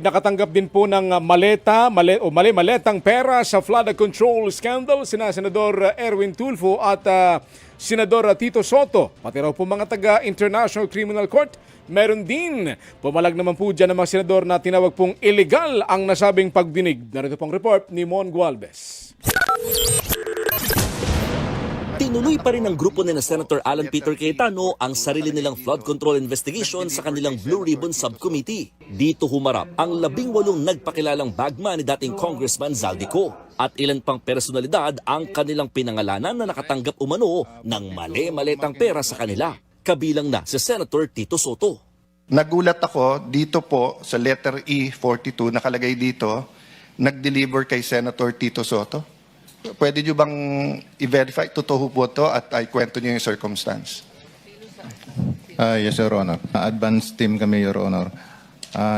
Nakatanggap din po ng maletang pera sa flood control scandal sina Senador Erwin Tulfo at Senador Tito Soto. Pati raw po mga taga International Criminal Court. Meron din. Pumalag naman po dyan ng mga senador na tinawag pong illegal ang nasabing pagdinig. Narito pong report ni Mon Gualvez. Tinuloy pa rin ng grupo ni Senator Alan Peter Cayetano ang sarili nilang flood control investigation sa kanilang Blue Ribbon Subcommittee. Dito humarap ang 18 nagpakilalang bagman ni dating Congressman Zaldico at ilan pang personalidad ang kanilang pinangalanan na nakatanggap umano ng mali-maletang pera sa kanila. Kabilang na si Senator Tito Soto. Nagulat ako dito po sa letter E42 nakalagay dito, nag-deliver kay Senator Tito Soto. Pwede nyo bang i-verify? Totoo po ito at ay kwento nyo yung circumstance. Yes, Your Honor. Advanced team kami, Your Honor.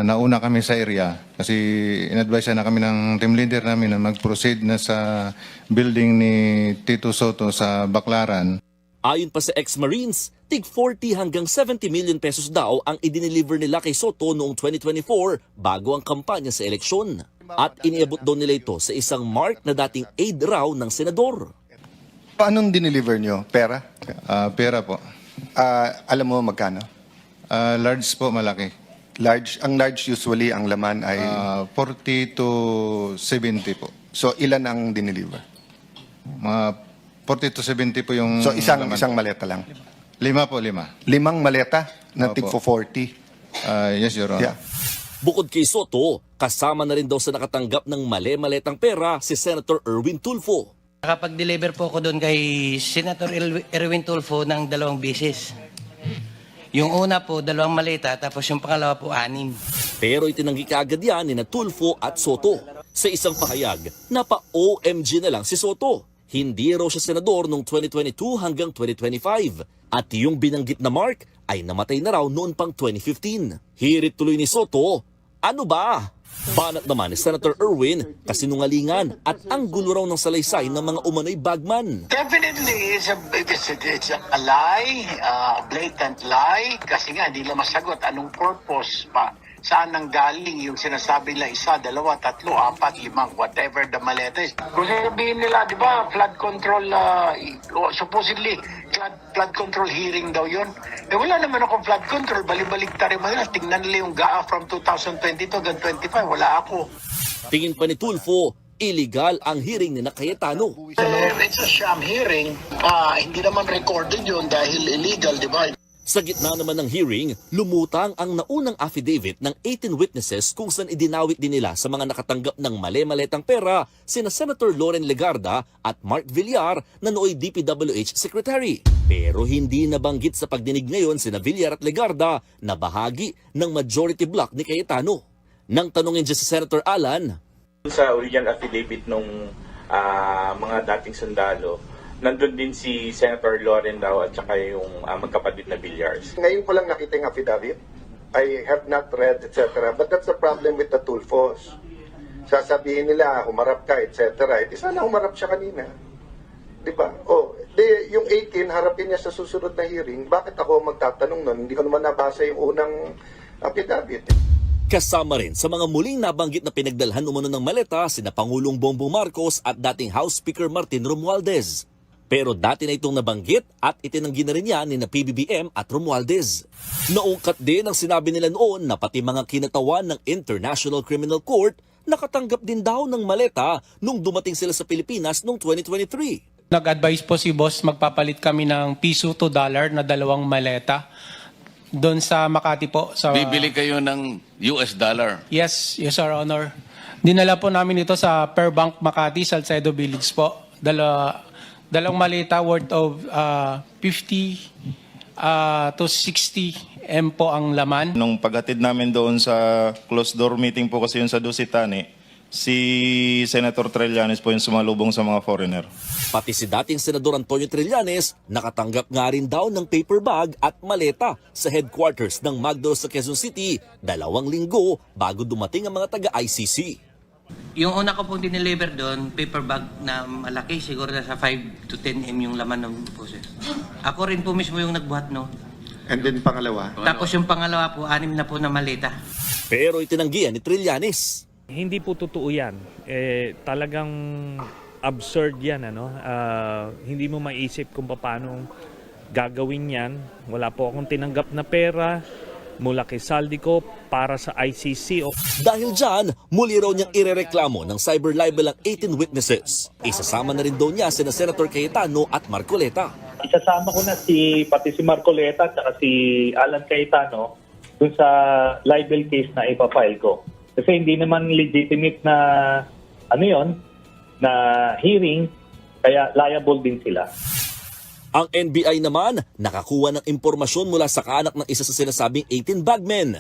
Nauna kami sa area kasi in-advise na kami ng team leader namin na mag-proceed na sa building ni Tito Soto sa Baclaran. Ayon pa sa ex-Marines, tig 40 hanggang 70 million pesos daw ang idineliver nila kay Soto noong 2024 bago ang kampanya sa eleksyon. At iniabot daw nila ito sa isang mark na dating aide raw ng senador. Paanong dineliver nyo? Pera? Pera po. Alam mo magkano? Large po, malaki. Large? Ang large usually, ang laman ay... 40 to 70 po. So ilan ang dineliver? 40 to 70 po yung So isang laman. maleta lang? 5 po, 5. 5 maleta na tig Opo. 40? Yes, Your Honor. Yeah. Bukod kay Soto, kasama na rin daw sa nakatanggap ng mali-maletang pera si Senator Erwin Tulfo. Nakapag-deliver po ako doon kay Senator Erwin Tulfo ng 2 beses. Yung una po, 2 maleta, tapos yung pangalawa po, 6. Pero itinanggi kaagad yan ni Tulfo at Soto. Sa isang pahayag, napa-OMG na lang si Soto. Hindi raw siya senador noong 2022 hanggang 2025. At yung binanggit na mark ay namatay na raw noon pang 2015. Hirit tuloy ni Soto, ano ba? Banat naman ni Senator Erwin, kasinungalingan at ang gulo raw ng salaysay ng mga umano'y bagman. Definitely, it's a lie, a blatant lie, kasi nga hindi nila masagot anong purpose pa. Saan nang galing yung sinasabi nila 1, 2, 3, 4, 5, whatever the maleta is. Kung sabihin nila, di ba, flood control, supposedly, flood control hearing daw yun. Eh wala naman akong flood control, balik-balik tayo nila. Tingnan nila yung GAA from 2022 hanggang 25, wala ako. Tingin pa ni Tulfo, illegal ang hearing ni Cayetano. It's a sham hearing. Hindi naman recorded yun dahil illegal, di ba? Sa gitna naman ng hearing, lumutang ang naunang affidavit ng 18 witnesses kung saan idinawit din nila sa mga nakatanggap ng mali-maletang pera sina Senator Loren Legarda at Mark Villar na nooy DPWH Secretary. Pero hindi nabanggit sa pagdinig ngayon sina Villar at Legarda na bahagi ng majority block ni Cayetano. Nang tanungin dyan si Senator Alan, sa original affidavit ng mga dating sundalo, nandun din si Senator Loren daw at saka yung magkapatid na Villars. Ngayon ko lang nakita yung affidavit. I have not read, etc. But that's the problem with the Tulfos. Sasabihin nila, humarap ka, etc. Di sana humarap siya kanina. Di ba? Yung 18, harapin niya sa susunod na hearing. Bakit ako magtatanong nun? Hindi ko naman nabasa yung unang affidavit. kasama rin sa mga muling nabanggit na pinagdalhan umano ng maleta sina Pangulong Bongbong Marcos at dating House Speaker Martin Romualdez. Pero dati na itong nabanggit at itinanggi na rin yan ni na PBBM at Romualdez. Naungkat din ang sinabi nila noon na pati mga kinatawan ng International Criminal Court nakatanggap din daw ng maleta nung dumating sila sa Pilipinas noong 2023. Nag-advise po si boss, magpapalit kami ng piso to dollar na 2 maleta doon sa Makati po. Bibili kayo ng US dollar? Yes, Your Honor. Dinala po namin ito sa Per Bank Makati, Salcedo Village po. 2 maleta worth of 50 to 60 M po ang laman. Nung paghatid namin doon sa closed door meeting po kasi yun sa Dusitani, si Senator Trillanes po yung sumalubong sa mga foreigner. Pati si dating Senador Antonio Trillanes nakatanggap nga rin daw ng paper bag at maleta sa headquarters ng Magdo sa Quezon City 2 linggo bago dumating ang mga taga-ICC. Yung una ko pong dineliver doon, paper bag na malaki, siguro nasa 5 to 10 M yung laman ng process. Ako rin po mismo yung nagbuhat, no? And then pangalawa? Tapos yung pangalawa po, 6 na po na maleta. Pero itinanggihan ni Trillanes. Hindi po totoo yan. Talagang absurd yan. Hindi mo maisip kung paano gagawin yan. Wala po akong tinanggap na pera mula kay Saldico para sa ICC. Dahil dyan, muli raw niyang irereklamo ng cyber libel ang 18 witnesses. Isasama na rin daw niya sina Senator Cayetano at Marcoleta. Isasama ko na pati si Marcoleta at si Alan Cayetano dun sa libel case na ipafile ko. Kasi hindi naman legitimate na na hearing, kaya liable din sila. Ang NBI naman, nakakuha ng impormasyon mula sa kaanak ng isa sa sinasabing 18 bagmen.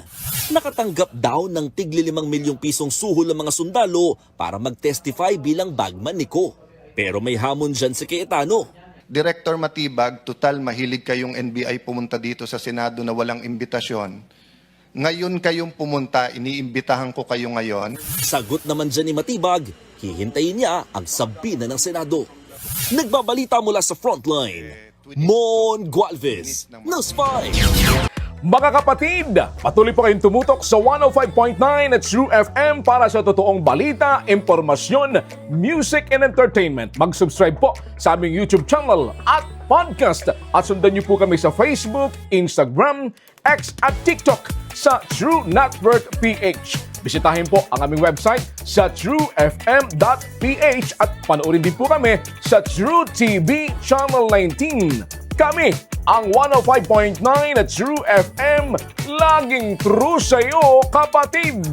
Nakatanggap daw ng tigli 5 milyong pisong suhol ng mga sundalo para mag-testify bilang bagman ni Ko. Pero may hamon dyan si Cayetano. Director Matibag, total mahilig kayong NBI pumunta dito sa Senado na walang imbitasyon. Ngayon kayong pumunta, iniimbitahan ko kayo ngayon. Sagot naman dyan ni Matibag, hihintayin niya ang sabina ng Senado. Nagbabalita mula sa Frontline, Mon Gualvez, News 5. Mga kapatid, patuloy po kayong tumutok sa 105.9 at True FM para sa totoong balita, impormasyon, music and entertainment. Mag-subscribe po sa aming YouTube channel at podcast at sundan niyo po kami sa Facebook, Instagram, X at TikTok sa True Network PH. Bisitahin po ang aming website sa truefm.ph at panoorin din po kami sa True TV Channel 19. Kami, ang 105.9 at True FM, laging true sa'yo, kapatid!